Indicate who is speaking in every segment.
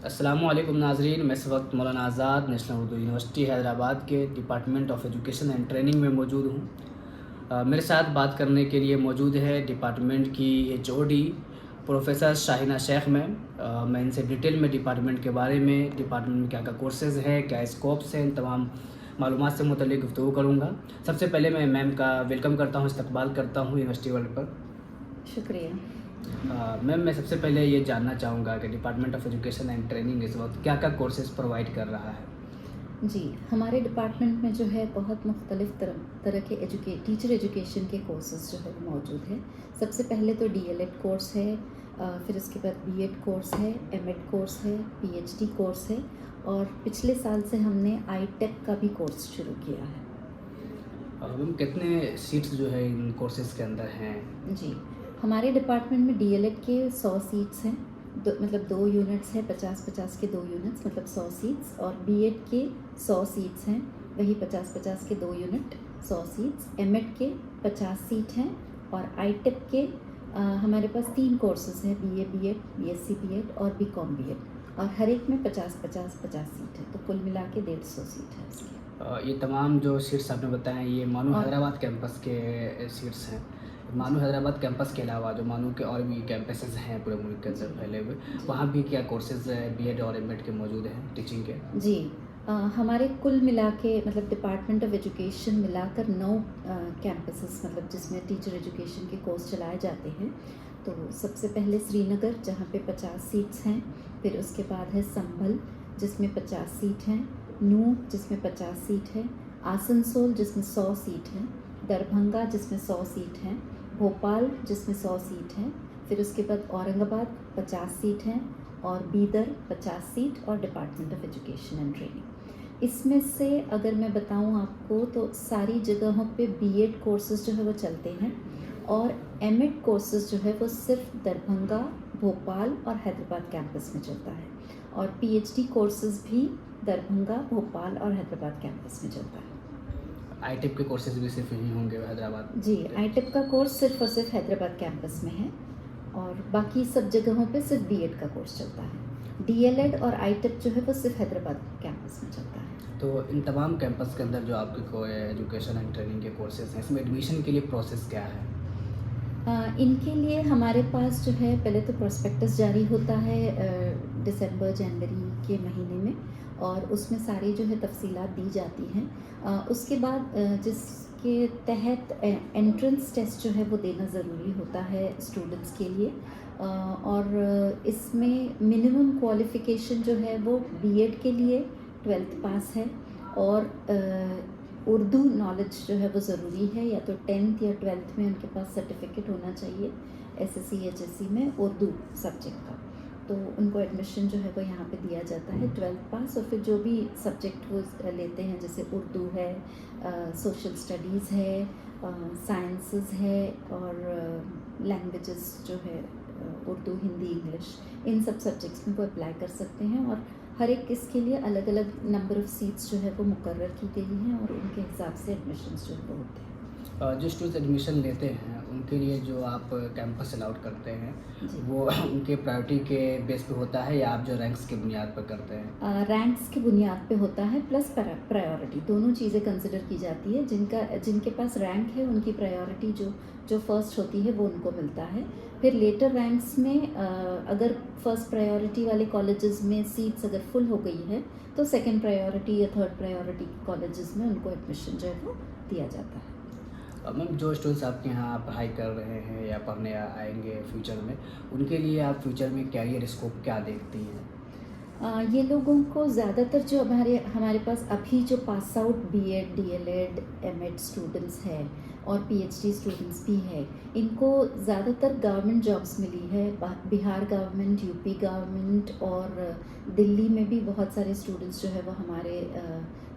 Speaker 1: अस्सलामुअलैकुम नाज़रीन, मैं इस वक्त मौलाना आज़ाद नेशनल उर्दू यूनिवर्सिटी हैदराबाद के department of education and training में मौजूद हूँ। मेरे साथ बात करने के लिए मौजूद है डिपार्टमेंट की HOD professor Shahina Shaikh ma'am. मैं इनसे डिटेल में डिपार्टमेंट के बारे में, डिपार्टमेंट में क्या क्या कोर्सेज़ हैं, क्या स्कोप्स हैं, इन तमाम मालूमात से मुतल्लिक़ गुफ्तगू करूँगा। सबसे पहले मैं मैम का वेलकम करता हूँ, इस्तकबाल करता हूँ यूनिवर्सिटी वर्ल्ड पर।
Speaker 2: शुक्रिया।
Speaker 1: मैम, मैं सबसे पहले ये जानना चाहूँगा कि department of education and training इस वक्त क्या क्या कोर्सेज़ प्रोवाइड कर रहा है।
Speaker 2: जी, हमारे डिपार्टमेंट में जो है बहुत मुख्तलिफ़ तरह के टीचर एजुकेशन के कोर्सेज़ जो है वो मौजूद हैं। सबसे पहले तो डीएलएड कोर्स है, फिर उसके बाद बीएड कोर्स है, एमएड कोर्स है, पीएचडी कोर्स है और पिछले साल से हमने आईटेक का भी कोर्स शुरू किया है।
Speaker 1: मैम, कितने सीट्स जो है इन कोर्सेज़ के अंदर हैं।
Speaker 2: जी, हमारे डिपार्टमेंट में डीएलएड के 100 सीट्स हैं, मतलब 2 यूनिट्स हैं, 50-50 के 2 यूनिट्स मतलब 100 सीट्स, और बीएड के 100 सीट्स हैं, वही 50-50 के 2 यूनिट 100 सीट्स। एमएड के 50 सीट हैं और आईटेक के हमारे पास 3 कोर्सेज़ हैं, बीए बीएड, बीएससी बीएड और बीकॉम बीएड, और हर एक में 50-50 सीट है, तो कुल मिला के 150 सीट है इसकी।
Speaker 1: ये तमाम जो सीट्स आपने बताएं ये मानू
Speaker 2: और
Speaker 1: हैदराबाद कैंपस के सीट्स हैं। मानू हैदराबाद कैंपस के अलावा जो मानू के और भी कैंपसेस हैं पूरे मुल्क के अंदर फैले हुए, वहाँ भी क्या कोर्सेज़ बीएड और एमएड के मौजूद हैं टीचिंग के।
Speaker 2: जी, हमारे कुल मिला के मतलब डिपार्टमेंट ऑफ एजुकेशन मिलाकर 9 कैंपसेस मतलब जिसमें टीचर एजुकेशन के कोर्स चलाए जाते हैं। तो सबसे पहले श्रीनगर जहाँ पे 50 सीट्स हैं, फिर उसके बाद है संभल जिसमें 50 सीट हैं, नूह जिसमें 50 सीट है, आसनसोल जिसमें 100 सीट है, दरभंगा जिसमें 100 सीट हैं, भोपाल जिसमें 100 सीट हैं, फिर उसके बाद औरंगाबाद 50 सीट हैं और बीदर 50 सीट और department of education and training. इसमें से अगर मैं बताऊं आपको तो सारी जगहों पे बीएड कोर्सेज़ जो है वो चलते हैं और एमएड कोर्सेज़ जो है वो सिर्फ दरभंगा, भोपाल और हैदराबाद कैंपस में चलता है, और पीएचडी कोर्सेज़ भी दरभंगा, भोपाल और हैदराबाद कैंपस में चलता है।
Speaker 1: आईटेक के कोर्सेज़ भी सिर्फ यही होंगे हैदराबाद।
Speaker 2: जी, आईटेक का कोर्स सिर्फ और सिर्फ हैदराबाद कैंपस में है और बाकी सब जगहों पे सिर्फ बीएड का कोर्स चलता है। डीएलएड और आईटेक जो है वो सिर्फ हैदराबाद कैंपस में चलता है।
Speaker 1: तो इन तमाम कैंपस के अंदर जो आपके एजुकेशन एंड ट्रेनिंग के कोर्सेज़ हैं, इसमें एडमिशन के लिए प्रोसेस क्या है।
Speaker 2: इनके लिए हमारे पास जो है पहले तो प्रोस्पेक्टस जारी होता है दिसंबर जनवरी के महीने में, और उसमें सारी जो है तफसीलात दी जाती हैं। उसके बाद जिसके तहत एंट्रेंस टेस्ट जो है वो देना ज़रूरी होता है स्टूडेंट्स के लिए, और इसमें मिनिमम क्वालिफ़िकेशन जो है वो बीएड के लिए 12th पास है, और उर्दू नॉलेज जो है वो ज़रूरी है, या तो 10th या 12th में उनके पास सर्टिफिकेट होना चाहिए एसएससी एचएससी में उर्दू सब्जेक्ट का, तो उनको एडमिशन जो है वो यहाँ पे दिया जाता है 12th पास। और फिर जो भी सब्जेक्ट वो लेते हैं जैसे उर्दू है, सोशल स्टडीज़ है, साइंसेस है और लैंग्वेजेस जो है उर्दू, हिंदी, इंग्लिश, इन सब सब्जेक्ट्स में वो अप्लाई कर सकते हैं, और हर एक इसके लिए अलग अलग नंबर ऑफ़ सीट्स जो है वो मुकर्रर की गई हैं और उनके हिसाब से एडमिशन्स जो है वो होते हैं।
Speaker 1: जो स्टूडेंट्स एडमिशन लेते हैं उनके लिए जो आप कैंपस अलाउट करते हैं
Speaker 2: जी,
Speaker 1: वो उनके प्रायोरिटी के बेस पे होता है या आप जो रैंक्स के बुनियाद पर करते हैं।
Speaker 2: रैंक्स की बुनियाद पे होता है प्लस प्रायोरिटी, दोनों चीज़ें कंसिडर की जाती है। जिनके पास रैंक है उनकी प्रायोरिटी जो फर्स्ट होती है वो उनको मिलता है। फिर लेटर रैंक्स में अगर फर्स्ट प्रायोरिटी वाले कॉलेजेस में सीट्स अगर फुल हो गई है तो सेकंड प्रायोरिटी या थर्ड प्रायोरिटी कॉलेजेस में उनको एडमिशन जो है वो दिया जाता है।
Speaker 1: मैम, जो स्टूडेंट्स आपके यहाँ पढ़ाई कर रहे हैं या पढ़ने आएंगे फ्यूचर में, उनके लिए आप फ्यूचर में कैरियर स्कोप क्या देखती हैं।
Speaker 2: ये लोगों को ज़्यादातर जो हमारे पास अभी जो pass out BEd, DElEd, MEd students हैं और पीएचडी स्टूडेंट्स भी है, इनको ज़्यादातर गवर्नमेंट जॉब्स मिली है। बिहार गवर्नमेंट, यूपी गवर्नमेंट और दिल्ली में भी बहुत सारे स्टूडेंट्स जो है वो हमारे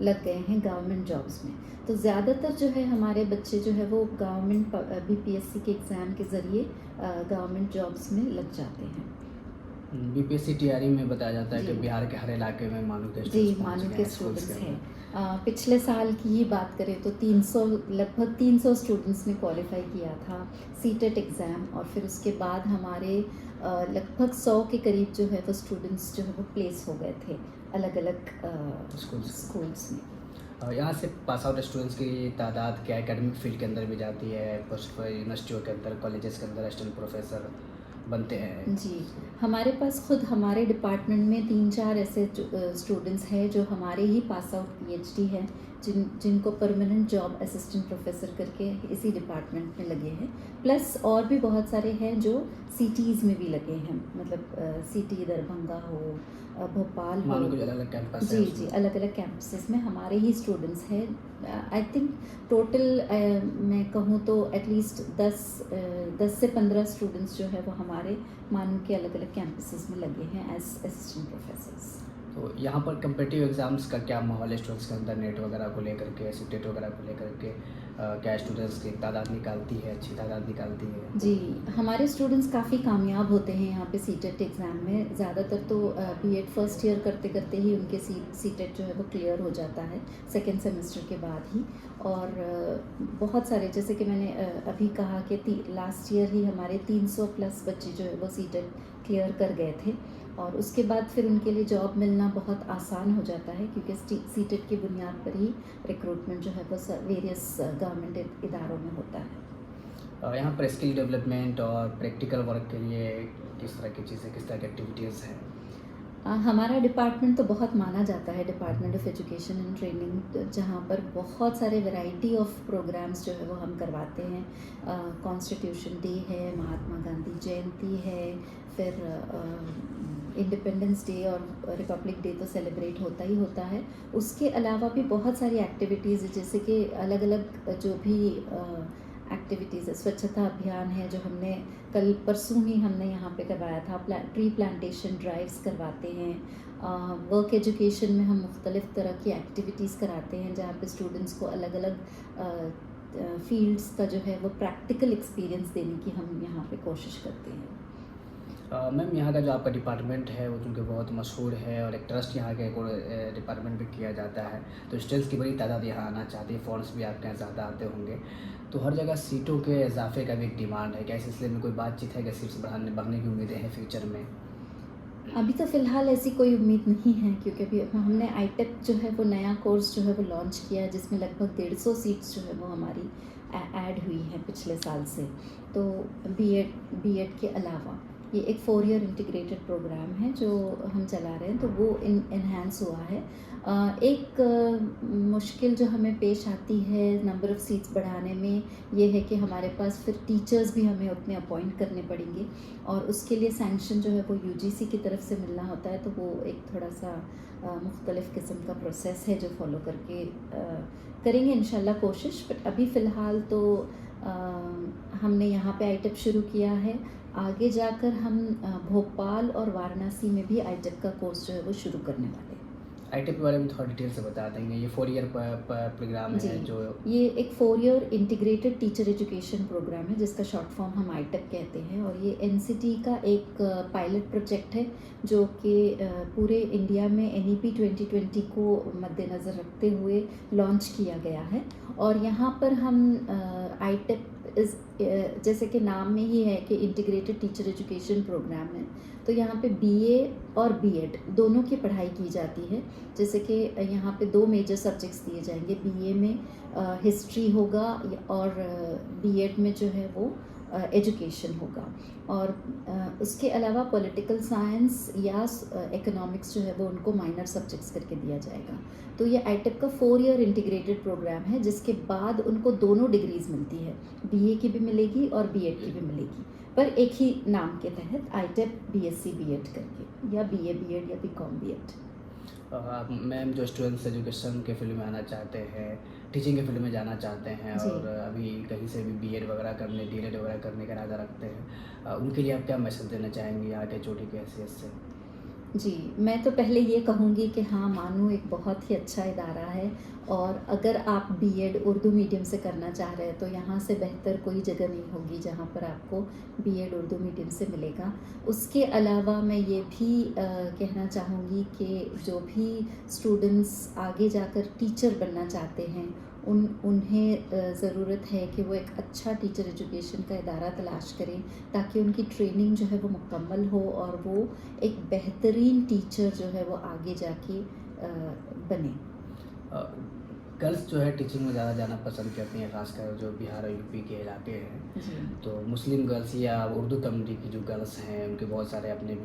Speaker 2: लग गए हैं गवर्नमेंट जॉब्स में। तो ज़्यादातर जो है हमारे बच्चे जो है वो गवर्नमेंट बीपीएससी के एग्ज़ाम के ज़रिए गवर्नमेंट जॉब्स में लग जाते हैं।
Speaker 1: बीपीएससी टीआरई में बताया जाता है कि
Speaker 2: जी।
Speaker 1: बिहार के हर इलाके में मानू के
Speaker 2: जी,
Speaker 1: स्टूडेंट्स पहुँच
Speaker 2: मानू
Speaker 1: गए
Speaker 2: के
Speaker 1: हैं स्कूल्स
Speaker 2: स्टूडेंट्स
Speaker 1: के
Speaker 2: हैं।
Speaker 1: अंदर।
Speaker 2: पिछले साल की ही बात करें तो 300 लगभग 300 स्टूडेंट्स ने क्वालिफाई किया था सीटेट एग्ज़ाम, और फिर उसके बाद हमारे लगभग 100 के करीब जो है वो स्टूडेंट्स जो है वो प्लेस हो गए थे अलग अलग स्कूल्स में।
Speaker 1: यहाँ से पास आउट स्टूडेंट्स की तादाद क्या एकेडमिक फील्ड के अंदर भी जाती है, पोस्ट यूनिवर्सिटियों के अंदर, कॉलेजेस के अंदर असिस्टेंट प्रोफेसर बनते हैं?
Speaker 2: जी, हमारे पास खुद हमारे डिपार्टमेंट में 3-4 ऐसे स्टूडेंट्स हैं जो हमारे ही पास आउट पीएचडी हैं, जिनको परमानेंट जॉब असिस्टेंट प्रोफेसर करके इसी डिपार्टमेंट में लगे हैं। प्लस और भी बहुत सारे हैं जो सिटीज़ में भी लगे हैं, मतलब सिटी दरभंगा हो, भोपाल हो।
Speaker 1: मानो कुछ अलग अलग कैंपस है
Speaker 2: जी
Speaker 1: उसमें।
Speaker 2: जी, अलग अलग कैंपसेस में हमारे ही स्टूडेंट्स हैं। आई थिंक टोटल मैं कहूँ तो एटलीस्ट 10 से 15 स्टूडेंट्स जो है वो हमारे मानू के अलग अलग कैंपसेस में लगे हैं एज असिस्टेंट प्रोफेसर्स।
Speaker 1: तो यहाँ पर कम्पिटिटिव एग्ज़ाम्स का क्या माहौल है स्टूडेंट्स के अंदर, नेट वगैरह को लेकर के, सीटेट वगैरह को लेकर के? क्या स्टूडेंट्स की तादाद निकालती है, अच्छी तादाद निकालती है?
Speaker 2: जी, हमारे स्टूडेंट्स काफ़ी कामयाब होते हैं यहाँ पे सीटेट एग्ज़ाम में। ज़्यादातर तो बीएड फर्स्ट ईयर करते करते ही उनके सीटेट जो है वो क्लियर हो जाता है सेकेंड सेमेस्टर के बाद ही। और बहुत सारे, जैसे कि मैंने अभी कहा कि लास्ट ईयर ही हमारे 300 प्लस बच्चे जो है वो सीटेट क्लियर कर गए थे, और उसके बाद फिर उनके लिए जॉब मिलना बहुत आसान हो जाता है, क्योंकि सीटेट की बुनियाद पर ही रिक्रूटमेंट जो है वो वेरियस गवर्नमेंट इदारों में होता है।
Speaker 1: यहाँ पर स्किल डेवलपमेंट और प्रैक्टिकल वर्क के लिए किस तरह की चीज़ें, किस तरह की एक्टिविटीज़ हैं?
Speaker 2: हमारा डिपार्टमेंट तो बहुत माना जाता है department of education and training, जहाँ पर बहुत सारे वैरायटी ऑफ प्रोग्राम्स जो है वो हम करवाते हैं। कॉन्स्टिट्यूशन डे है, महात्मा गांधी जयंती है, फिर इंडिपेंडेंस डे और रिपब्लिक डे तो सेलिब्रेट होता ही होता है। उसके अलावा भी बहुत सारी एक्टिविटीज़, जैसे कि अलग अलग जो भी एक्टिविटीज़ है, स्वच्छता अभियान है जो हमने कल परसों ही हमने यहाँ पे करवाया था। ट्री प्लांटेशन ड्राइव्स करवाते हैं। वर्क एजुकेशन में हम मुख्तलिफ़ तरह की एक्टिविटीज़ कराते हैं, जहाँ पे स्टूडेंट्स को अलग अलग फील्ड्स का जो है वो प्रैक्टिकल एक्सपीरियंस देने की हम यहाँ पे कोशिश करते हैं।
Speaker 1: मैम, यहाँ का जो आपका डिपार्टमेंट है वो चूँकि बहुत मशहूर है और एक ट्रस्ट यहाँ के डिपार्टमेंट भी किया जाता है, तो स्टूडेंट्स की बड़ी तादाद यहाँ आना चाहती है, फॉर्म्स भी आपके यहाँ ज़्यादा आते होंगे, तो हर जगह सीटों के इजाफे का भी एक डिमांड है। क्या इस सिलसिले में कोई बातचीत है कि सीट्स बढ़ने की उम्मीदें हैं फ्यूचर में?
Speaker 2: अभी तो फ़िलहाल ऐसी कोई उम्मीद नहीं है, क्योंकि अभी हमने आईटेक जो है वो नया कोर्स जो है वो लॉन्च किया है, जिसमें लगभग 150 सीट्स जो है वो हमारी ऐड हुई हैं पिछले साल से। तो बीएड के अलावा ये एक 4 ईयर इंटीग्रेटेड प्रोग्राम है जो हम चला रहे हैं, तो वो इन्हांस हुआ है। एक मुश्किल जो हमें पेश आती है नंबर ऑफ़ सीट्स बढ़ाने में, ये है कि हमारे पास फिर टीचर्स भी हमें उतने अपॉइंट करने पड़ेंगे, और उसके लिए सैंक्शन जो है वो यूजीसी की तरफ से मिलना होता है, तो वो एक थोड़ा सा मुख्तलिफ़ किस्म का प्रोसेस है जो फॉलो करके करेंगे इंशाल्लाह कोशिश। बट अभी फ़िलहाल तो हमने यहाँ पे आईटेक शुरू किया है। आगे जाकर हम भोपाल और वाराणसी में भी आईटेक का कोर्स जो है वो शुरू करने वाले हैं।
Speaker 1: आईटेक के बारे में थोड़ा डिटेल से बता देंगे? ये 4 ईयर प्रोग्राम
Speaker 2: जी,
Speaker 1: है जो
Speaker 2: ये एक 4 year integrated teacher education programme है, जिसका शॉर्ट फॉर्म हम आईटेक कहते हैं, और ये एनसीटी का एक पायलट प्रोजेक्ट है जो कि पूरे इंडिया में एनईपी 2020 को मद्देनज़र रखते हुए लॉन्च किया गया है। और यहाँ पर हम आईटेक जैसे कि नाम में ही है कि इंटीग्रेटेड टीचर एजुकेशन प्रोग्राम है, तो यहाँ पे बीए और बीएड दोनों की पढ़ाई की जाती है। जैसे कि यहाँ पे 2 मेजर सब्जेक्ट्स दिए जाएंगे, बीए में हिस्ट्री होगा और बीएड में जो है वो एजुकेशन होगा, और उसके अलावा पॉलिटिकल साइंस या इकोनॉमिक्स जो है वो उनको माइनर सब्जेक्ट्स करके दिया जाएगा। तो ये आईटेक का 4 ईयर इंटीग्रेटेड प्रोग्राम है, जिसके बाद उनको दोनों डिग्रीज़ मिलती है, बीए की भी मिलेगी और बीएड की भी मिलेगी, पर एक ही नाम के तहत आईटेक बीएससी बीएड करके, या बीए बीएड या बीकॉम बीएड।
Speaker 1: मैम, जो स्टूडेंट्स एजुकेशन के फील्ड में आना चाहते हैं, टीचिंग के फील्ड में जाना चाहते हैं
Speaker 2: जी।
Speaker 1: और अभी कहीं से भी बीएड वगैरह करने, डीएलएड वगैरह करने का इरादा रखते हैं, उनके लिए आप क्या मैसेज देना चाहेंगे यहाँ के चोटी की हैसियत से?
Speaker 2: जी, मैं तो पहले ये कहूँगी कि हाँ, मानू एक बहुत ही अच्छा इदारा है, और अगर आप बीएड उर्दू मीडियम से करना चाह रहे हैं तो यहाँ से बेहतर कोई जगह नहीं होगी जहाँ पर आपको बीएड उर्दू मीडियम से मिलेगा। उसके अलावा मैं ये भी कहना चाहूँगी कि जो भी स्टूडेंट्स आगे जाकर टीचर बनना चाहते हैं उन्हें ज़रूरत है कि वो एक अच्छा टीचर एजुकेशन का इदारा तलाश करें ताकि उनकी ट्रेनिंग जो है वो मुकम्मल हो और वो एक बेहतरीन टीचर जो है वो आगे जाके बने।
Speaker 1: गर्ल्स जो है टीचिंग में ज़्यादा जाना पसंद करती हैं, खासकर जो बिहार और यूपी के इलाके हैं।
Speaker 2: जी।
Speaker 1: तो मुस्लिम गर्ल्स या उर्दू कम्युनिटी की जो गर्ल्स हैं उनके बहुत सारे अपने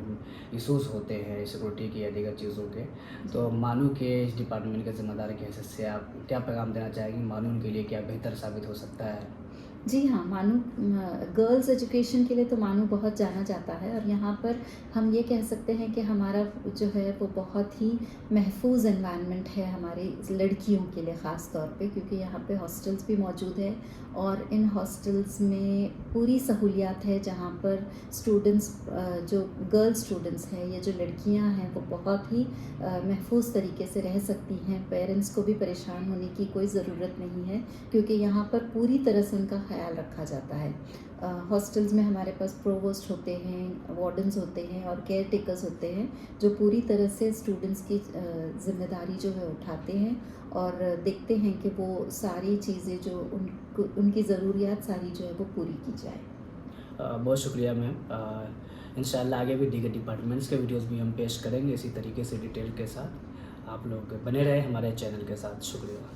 Speaker 1: इशूज़ होते हैं सिक्योरिटी के या दीगर चीज़ों के। तो मानू के इस डिपार्टमेंट के ज़िम्मेदार की हैसियत से आप क्या पैगाम देना चाहेंगे? मानू उनके लिए क्या बेहतर साबित हो सकता है?
Speaker 2: जी हाँ, मानू गर्ल्स एजुकेशन के लिए तो मानू बहुत जाना जाता है और यहाँ पर हम ये कह सकते हैं कि हमारा जो है वो बहुत ही महफूज एनवायरनमेंट है हमारी लड़कियों के लिए ख़ास तौर पे, क्योंकि यहाँ पे हॉस्टल्स भी मौजूद है और इन हॉस्टल्स में पूरी सहूलियात है जहाँ पर स्टूडेंट्स जो गर्ल्स स्टूडेंट्स हैं या जो लड़कियाँ हैं वो बहुत ही महफूज तरीके से रह सकती हैं। पेरेंट्स को भी परेशान होने की कोई ज़रूरत नहीं है क्योंकि यहाँ पर पूरी तरह से उनका ख्याल रखा जाता है। हॉस्टल्स में हमारे पास प्रोवोस्ट होते हैं, वार्डन्स होते हैं और केयर टेकर्स होते हैं जो पूरी तरह से स्टूडेंट्स की ज़िम्मेदारी जो है उठाते हैं और देखते हैं कि वो सारी चीज़ें जो उनकी ज़रूरियात सारी जो है वो पूरी की जाए।
Speaker 1: बहुत शुक्रिया मैम। इंशाल्लाह आगे भी दीगर डिपार्टमेंट्स के वीडियोस भी हम पेश करेंगे इसी तरीके से डिटेल के साथ। आप लोग बने रहे हमारे चैनल के साथ। शुक्रिया।